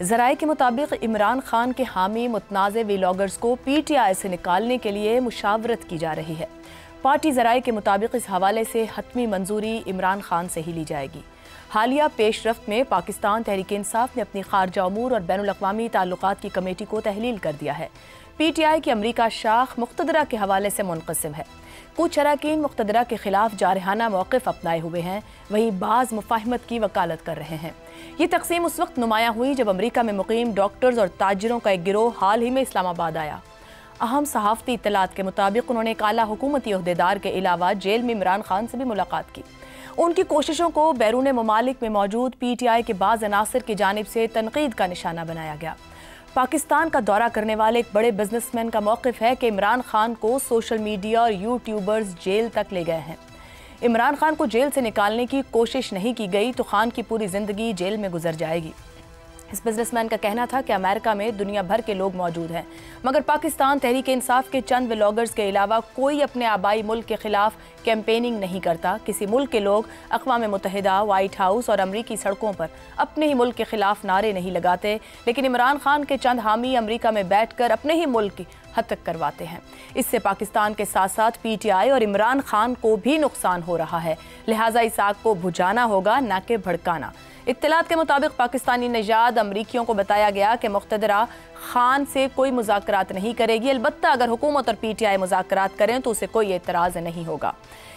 ذرائع کے مطابق عمران خان کے حامی متنازع ویلاگرز کو پی ٹی آئی سے نکالنے کے لیے مشاورت کی جا رہی ہے۔ پارٹی ذرائع کے مطابق اس حوالے سے حتمی منظوری عمران خان سے ہی لی جائے گی۔ حالیہ پیش رفت میں پاکستان تحریک انصاف نے اپنی خارجہ امور اور بین الاقوامی تعلقات کی کمیٹی کو تحلیل کر دیا ہے۔ پی ٹی آئی کی امریکہ شاخ مقتدرہ کے حوالے سے منقسم ہے۔ کچھ اراکین مقتدرہ کے خلاف جارحانہ موقف اپنائے ہوئے ہیں، وہیں بعض مفاہمت کی وکالت کر رہے ہیں۔ یہ تقسیم اس وقت نمایاں ہوئی جب امریکہ میں مقیم ڈاکٹرز اور تاجروں کا ایک گروہ حال ہی میں اسلام آباد آیا۔ اہم صحافتی اطلاعات کے مطابق انہوں نے ایک اعلیٰ حکومتی عہدیدار کے علاوہ جیل میں عمران خان سے بھی ملاقات کی۔ ان کی کوششوں کو بیرون ممالک میں موجود پی ٹی آئی کے بعض عناصر کی جانب سے تنقید کا نشانہ بنایا گیا۔ پاکستان کا دورہ کرنے والے ایک بڑے بزنس مین کا موقف ہے کہ عمران خان کو سوشل میڈیا اور یوٹیوبرز جیل تک لے گئے ہیں۔ عمران خان کو جیل سے نکالنے کی کوشش نہیں کی گئی تو خان کی پوری زندگی جیل میں گزر جائے گی۔ اس بزنس مین کا کہنا تھا کہ امریکہ میں دنیا بھر کے لوگ موجود ہیں، مگر پاکستان تحریک انصاف کے چند ولاگرز کے علاوہ کوئی اپنے آبائی ملک کے خلاف کیمپیننگ نہیں کرتا۔ کسی ملک کے لوگ اقوام متحدہ، وائٹ ہاؤس اور امریکی سڑکوں پر اپنے ہی ملک کے خلاف نعرے نہیں لگاتے، لیکن عمران خان کے چند حامی امریکہ میں بیٹھ کر اپنے ہی ملک کی ہتک کرواتے ہیں۔ اس سے پاکستان کے ساتھ ساتھ پی ٹی آئی اور عمران خان کو بھی نقصان ہو رہا ہے، لہٰذا اس آگ کو بجھانا ہوگا نہ کہ بھڑکانا۔ اطلاعات کے مطابق پاکستانی نژاد امریکیوں کو بتایا گیا کہ مقتدرہ خان سے کوئی مذاکرات نہیں کرے گی، البتہ اگر حکومت اور پی ٹی آئی مذاکرات کریں تو اسے کوئی اعتراض نہیں ہوگا۔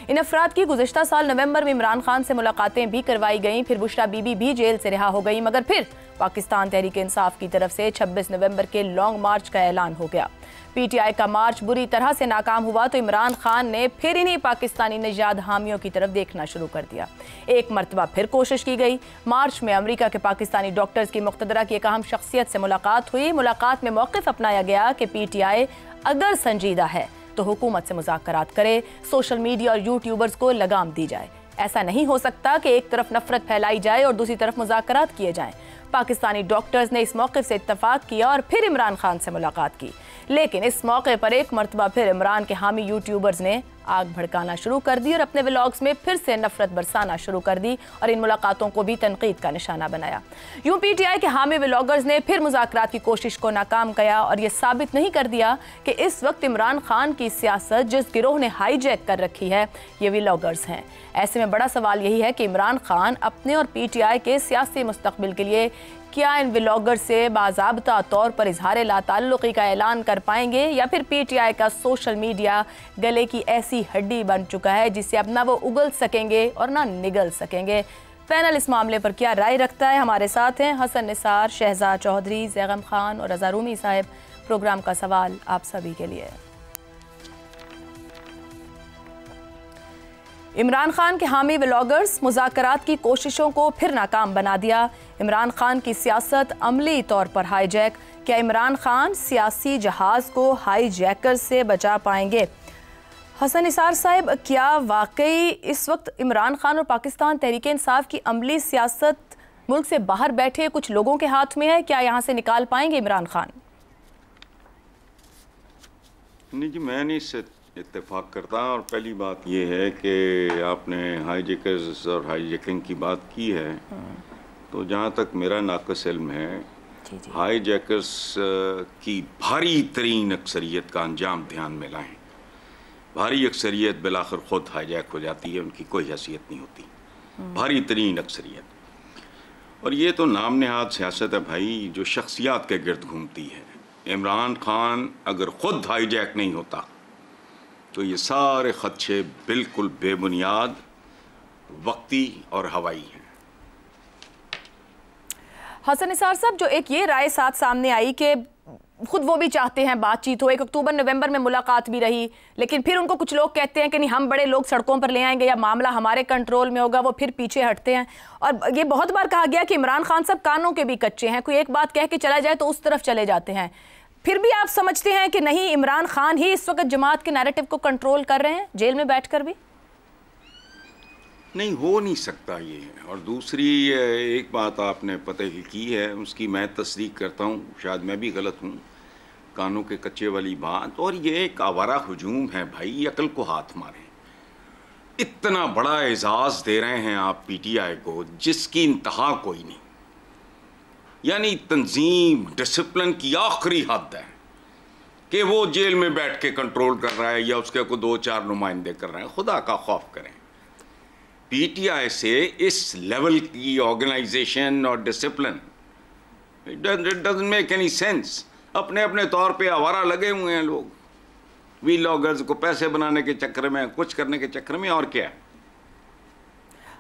ان افراد کی گزشتہ سال نومبر میں عمران خان سے ملاقاتیں بھی کروائی گئیں، پھر بشرا بی بی بھی جیل سے رہا ہو گئیں، مگر پھر پاکستان تحریک انصاف کی طرف سے 26 نومبر کے لانگ مارچ کا اعلان ہو گیا۔ پی ٹی آئی کا مارچ بری طرح سے ناکام ہوا تو عمران خان نے پھر انہی پاکستانی نژاد حامیوں کی طرف دیکھنا شروع کر دیا۔ ایک مرتبہ پھر کوشش کی گئی۔ مارچ میں امریکہ کے پاکستانی ڈاکٹرز کی مقتدرہ کی ایک اہم شخصیت سے ملاقات ہوئی۔ ملاقات میں موقف اپنایا گیا کہ پی ٹی آئی اگر سنجیدہ ہے تو حکومت سے مذاکرات کرے، سوشل میڈیا اور یوٹیوبرز کو لگام دی جائے۔ ایسا نہیں ہو سکتا کہ ایک طرف نفرت پھیلائی جائے اور دوسری طرف مذاکرات کیے جائیں۔ پاکستانی ڈاکٹرز نے اس موقف سے اتفاق کیا اور پھر عمران خان سے ملاقات کی، لیکن اس موقع پر ایک مرتبہ پھر عمران کے حامی یوٹیوبرز نے آگ بھڑکانا شروع کر دی اور اپنے ولاگز میں پھر سے نفرت برسانا شروع کر دی اور ان ملاقاتوں کو بھی تنقید کا نشانہ بنایا۔ یوں پی ٹی آئی کے حامی ولاگرز نے پھر مذاکرات کی کوشش کو ناکام کیا اور یہ ثابت نہیں کر دیا کہ اس وقت عمران خان کی سیاست جس گروہ نے ہائی جیک کر رکھی ہے یہ ولاگرز ہیں۔ ایسے میں بڑا سوال یہی ہے کہ عمران خان اپنے اور پی ٹی آئی کے سیاسی مستقبل کے لیے کیا ان ولاگر سے باضابطہ طور پر اظہار لا تعلقی کا اعلان کر پائیں گے، یا پھر پی ٹی آئی کا سوشل میڈیا گلے کی ایسی ہڈی بن چکا ہے جس سے اب نہ وہ اگل سکیں گے اور نہ نگل سکیں گے۔ پینل اس معاملے پر کیا رائے رکھتا ہے؟ ہمارے ساتھ ہیں حسن نثار، شہزاد چودھری، زیغم خان اور رضا رومی صاحب۔ پروگرام کا سوال آپ سبھی کے لیے۔ عمران خان کے حامی ولاگرز مذاکرات کی کوششوں کو پھر ناکام بنا دیا۔ عمران خان کی سیاست عملی طور پر ہائی جیک۔ کیا عمران خان سیاسی جہاز کو ہائی جیکر سے بچا پائیں گے؟ حسن نثار صاحب، کیا واقعی اس وقت عمران خان اور پاکستان تحریک انصاف کی عملی سیاست ملک سے باہر بیٹھے کچھ لوگوں کے ہاتھ میں ہے؟ کیا یہاں سے نکال پائیں گے عمران خان؟ نہیں جی، میں نہیں اس سے اتفاق کرتا، اور پہلی بات یہ ہے کہ آپ نے ہائی جیکرز اور ہائی جیکنگ کی بات کی ہے، تو جہاں تک میرا ناقص علم ہے ہائی جیکرز کی بھاری ترین اکثریت کا انجام دھیان میں لائیں۔ بھاری اکثریت بالآخر خود ہائی جیک ہو جاتی ہے، ان کی کوئی حیثیت نہیں ہوتی، بھاری ترین اکثریت۔ اور یہ تو نام نہاد سیاست ہے بھائی جو شخصیات کے گرد گھومتی ہے۔ عمران خان اگر خود ہائی جیک نہیں ہوتا تو یہ سارے خدشے بالکل بے بنیاد، وقتی اور ہوائی ہیں۔ حسن نثار صاحب، جو ایک یہ رائے ساتھ سامنے آئی کہ خود وہ بھی چاہتے ہیں بات چیت ہو، 1 اکتوبر نومبر میں ملاقات بھی رہی، لیکن پھر ان کو کچھ لوگ کہتے ہیں کہ نہیں ہم بڑے لوگ سڑکوں پر لے آئیں گے یا معاملہ ہمارے کنٹرول میں ہوگا، وہ پھر پیچھے ہٹتے ہیں۔ اور یہ بہت بار کہا گیا کہ عمران خان صاحب کانوں کے بھی کچے ہیں، کوئی ایک بات کہہ کے چلا جائے تو اس طرف چلے جاتے ہیں۔ پھر بھی آپ سمجھتے ہیں کہ نہیں عمران خان ہی اس وقت جماعت کے نیریٹو کو کنٹرول کر رہے ہیں جیل میں بیٹھ کر بھی؟ نہیں ہو نہیں سکتا یہ۔ اور دوسری ایک بات آپ نے پتہ ہی کی ہے، اس کی میں تصدیق کرتا ہوں، شاید میں بھی غلط ہوں، کانوں کے کچے والی بات، اور یہ ایک آوارہ ہجوم ہے بھائی، عقل کو ہاتھ ماریں۔ اتنا بڑا اعزاز دے رہے ہیں آپ پی ٹی آئی کو جس کی انتہا کوئی نہیں۔ یعنی تنظیم ڈسپلن کی آخری حد ہے کہ وہ جیل میں بیٹھ کے کنٹرول کر رہا ہے یا اس کے کو 2-4 نمائندے کر رہے ہیں. خدا کا خوف کریں. پی ٹی آئی سے اس لیول کی آرگنائزیشن اور discipline it doesn't make any sense. اپنے اپنے طور پہ آوارہ لگے ہوئے ہیں لوگ, وی لاگرز کو پیسے بنانے کے چکر میں, کچھ کرنے کے چکر میں, اور کیا ہے.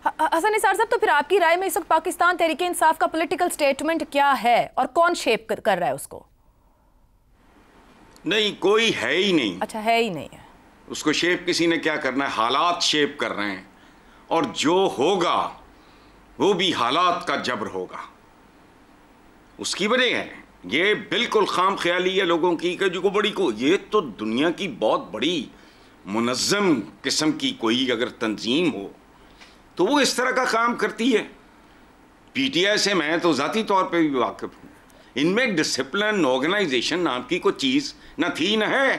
حسن نثار صاحب, تو پھر آپ کی رائے میں اس وقت پاکستان تحریک انصاف کا پولیٹیکل سٹیٹمنٹ کیا ہے اور کون شیپ کر رہا ہے اس کو؟ نہیں, کوئی ہے ہی نہیں. اچھا, ہے ہی نہیں ہے. اس کو شیپ کسی نے کیا کرنا ہے, حالات شیپ کر رہے ہیں, اور جو ہوگا وہ بھی حالات کا جبر ہوگا. اس کی وجہ ہے یہ بالکل خام خیالی ہے لوگوں کی کہ جو کو بڑی کو, یہ تو دنیا کی بہت بڑی منظم قسم کی کوئی اگر تنظیم ہو تو وہ اس طرح کا کام کرتی ہے. پی ٹی آئی سے میں تو ذاتی طور پہ بھی واقف ہوں. ان میں ڈسپلن آرگنائزیشن نام کی کوئی چیز نہ تھی نہ ہے,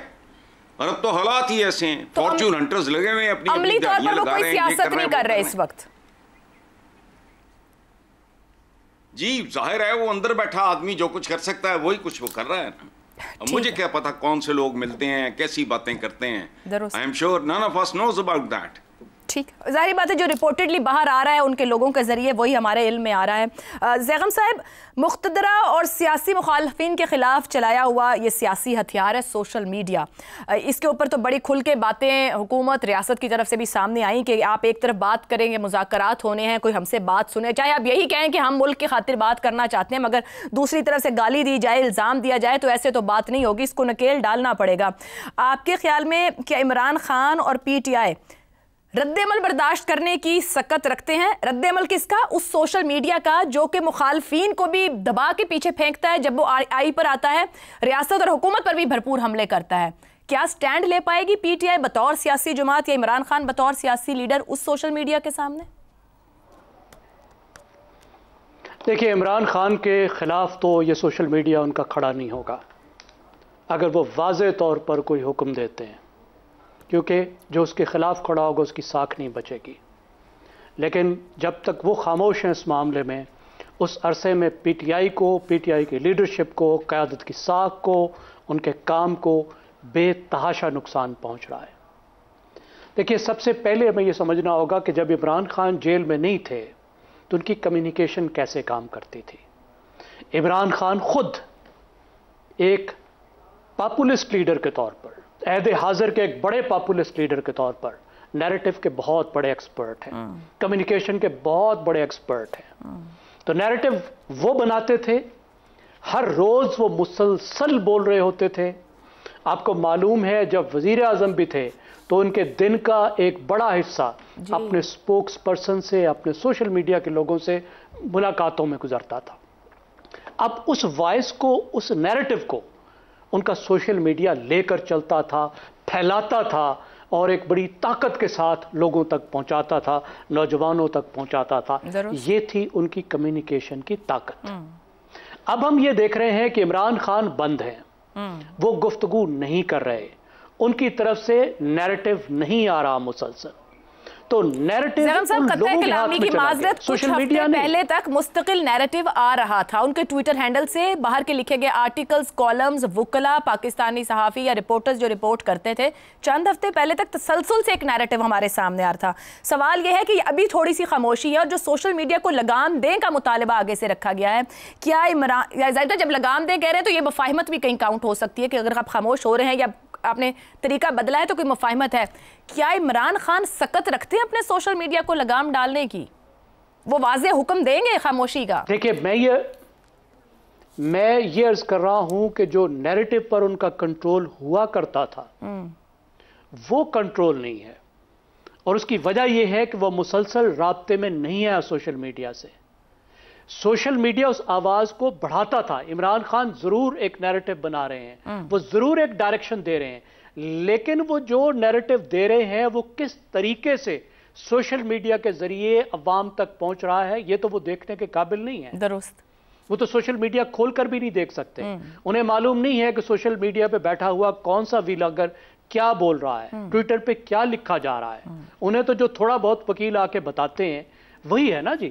اور اب تو حالات ہی ایسے ہیں. فارچون ہنٹرز لگے ہوئے اپنی عملی طور پر وہ کوئی سیاست نہیں کر رہے اس وقت. جی ظاہر ہے وہ اندر بیٹھا آدمی جو کچھ کر سکتا ہے وہی کچھ وہ کر رہا ہے نا. اب مجھے کیا پتا کون سے لوگ ملتے ہیں, کیسی باتیں کرتے ہیں. I am sure none of us knows about that. ٹھیک, ظاہری بات ہے جو رپورٹڈلی باہر آ رہا ہے ان کے لوگوں کے ذریعے وہی ہمارے علم میں آ رہا ہے. زیغم صاحب, مقتدرہ اور سیاسی مخالفین کے خلاف چلایا ہوا یہ سیاسی ہتھیار ہے سوشل میڈیا. اس کے اوپر تو بڑی کھل کے باتیں حکومت ریاست کی طرف سے بھی سامنے آئیں کہ آپ ایک طرف بات کریں گے, مذاکرات ہونے ہیں, کوئی ہم سے بات سنے, چاہے آپ یہی کہیں کہ ہم ملک کی خاطر بات کرنا چاہتے ہیں, مگر دوسری طرف سے گالی دی جائے, الزام دیا جائے تو ایسے تو بات نہیں ہوگی, اس کو نکیل ڈالنا پڑے گا. آپ کے خیال میں کیا عمران خان اور پی ٹی آئی رد عمل برداشت کرنے کی سکت رکھتے ہیں؟ رد عمل کس کا؟ اس سوشل میڈیا کا جو کہ مخالفین کو بھی دبا کے پیچھے پھینکتا ہے جب وہ آئی پر آتا ہے, ریاست اور حکومت پر بھی بھرپور حملے کرتا ہے. کیا سٹینڈ لے پائے گی پی ٹی آئی بطور سیاسی جماعت یا عمران خان بطور سیاسی لیڈر اس سوشل میڈیا کے سامنے؟ دیکھیے, عمران خان کے خلاف تو یہ سوشل میڈیا ان کا کھڑا نہیں ہوگا اگر وہ واضح طور پر کوئی حکم دیتے ہیں, کیونکہ جو اس کے خلاف کھڑا ہوگا اس کی ساکھ نہیں بچے گی. لیکن جب تک وہ خاموش ہیں اس معاملے میں, اس عرصے میں پی ٹی آئی کو, پی ٹی آئی کی لیڈرشپ کو, قیادت کی ساکھ کو, ان کے کام کو بے تحاشا نقصان پہنچ رہا ہے. دیکھیے, سب سے پہلے ہمیں یہ سمجھنا ہوگا کہ جب عمران خان جیل میں نہیں تھے تو ان کی کمیونیکیشن کیسے کام کرتی تھی. عمران خان خود ایک پاپولسٹ لیڈر کے طور پر, عہد حاضر کے ایک بڑے پاپولسٹ لیڈر کے طور پر نیریٹو کے بہت بڑے ایکسپرٹ ہیں, کمیونیکیشن کے بہت بڑے ایکسپرٹ ہیں. تو نیریٹو وہ بناتے تھے, ہر روز وہ مسلسل بول رہے ہوتے تھے. آپ کو معلوم ہے جب وزیر اعظم بھی تھے تو ان کے دن کا ایک بڑا حصہ اپنے سپوکس پرسن سے, اپنے سوشل میڈیا کے لوگوں سے ملاقاتوں میں گزرتا تھا. اب اس وائس کو, اس نیریٹو کو ان کا سوشل میڈیا لے کر چلتا تھا, پھیلاتا تھا اور ایک بڑی طاقت کے ساتھ لوگوں تک پہنچاتا تھا, نوجوانوں تک پہنچاتا تھا. یہ تھی ان کی کمیونیکیشن کی طاقت. اب ہم یہ دیکھ رہے ہیں کہ عمران خان بند ہیں, وہ گفتگو نہیں کر رہے, ان کی طرف سے نیریٹو نہیں آ رہا مسلسل. تو نیریٹو قطع کلامی کی معذرت, کچھ ہفتے پہلے تک مستقل نیریٹو آ رہا تھا ان کے ٹویٹر ہینڈل سے, باہر کے لکھے گئے آرٹیکلز, کالمز, وکلا, پاکستانی صحافی یا رپورٹرز جو رپورٹ کرتے تھے, چند ہفتے پہلے تک تسلسل سے ایک نیریٹو ہمارے سامنے آ رہا تھا. سوال یہ ہے کہ ابھی تھوڑی سی خاموشی ہے اور جو سوشل میڈیا کو لگام دیں کا مطالبہ آگے سے رکھا گیا ہے. کیا عمران, ظاہر جب لگام دیں کہہ رہے ہیں تو یہ مفاہمت بھی کہیں کاؤنٹ ہو سکتی ہے کہ اگر آپ خاموش ہو رہے ہیں یا آپ نے طریقہ بدلا ہے تو کوئی مفاہمت ہے. کیا عمران خان سکت رکھتے ہیں اپنے سوشل میڈیا کو لگام ڈالنے کی؟ وہ واضح حکم دیں گے خاموشی کا؟ دیکھیں, میں یہ عرض کر رہا ہوں کہ جو نیریٹو پر ان کا کنٹرول ہوا کرتا تھا وہ کنٹرول نہیں ہے, اور اس کی وجہ یہ ہے کہ وہ مسلسل رابطے میں نہیں ہے سوشل میڈیا سے. سوشل میڈیا اس آواز کو بڑھاتا تھا. عمران خان ضرور ایک نیریٹو بنا رہے ہیں, وہ ضرور ایک ڈائریکشن دے رہے ہیں, لیکن وہ جو نیریٹو دے رہے ہیں وہ کس طریقے سے سوشل میڈیا کے ذریعے عوام تک پہنچ رہا ہے یہ تو وہ دیکھنے کے قابل نہیں ہے. درست, وہ تو سوشل میڈیا کھول کر بھی نہیں دیکھ سکتے. انہیں معلوم نہیں ہے کہ سوشل میڈیا پہ بیٹھا ہوا کون سا ویلاگر کیا بول رہا ہے, ٹویٹر پہ کیا لکھا جا رہا ہے. انہیں تو جو تھوڑا بہت وکیل آ کے بتاتے ہیں وہی ہے نا جی.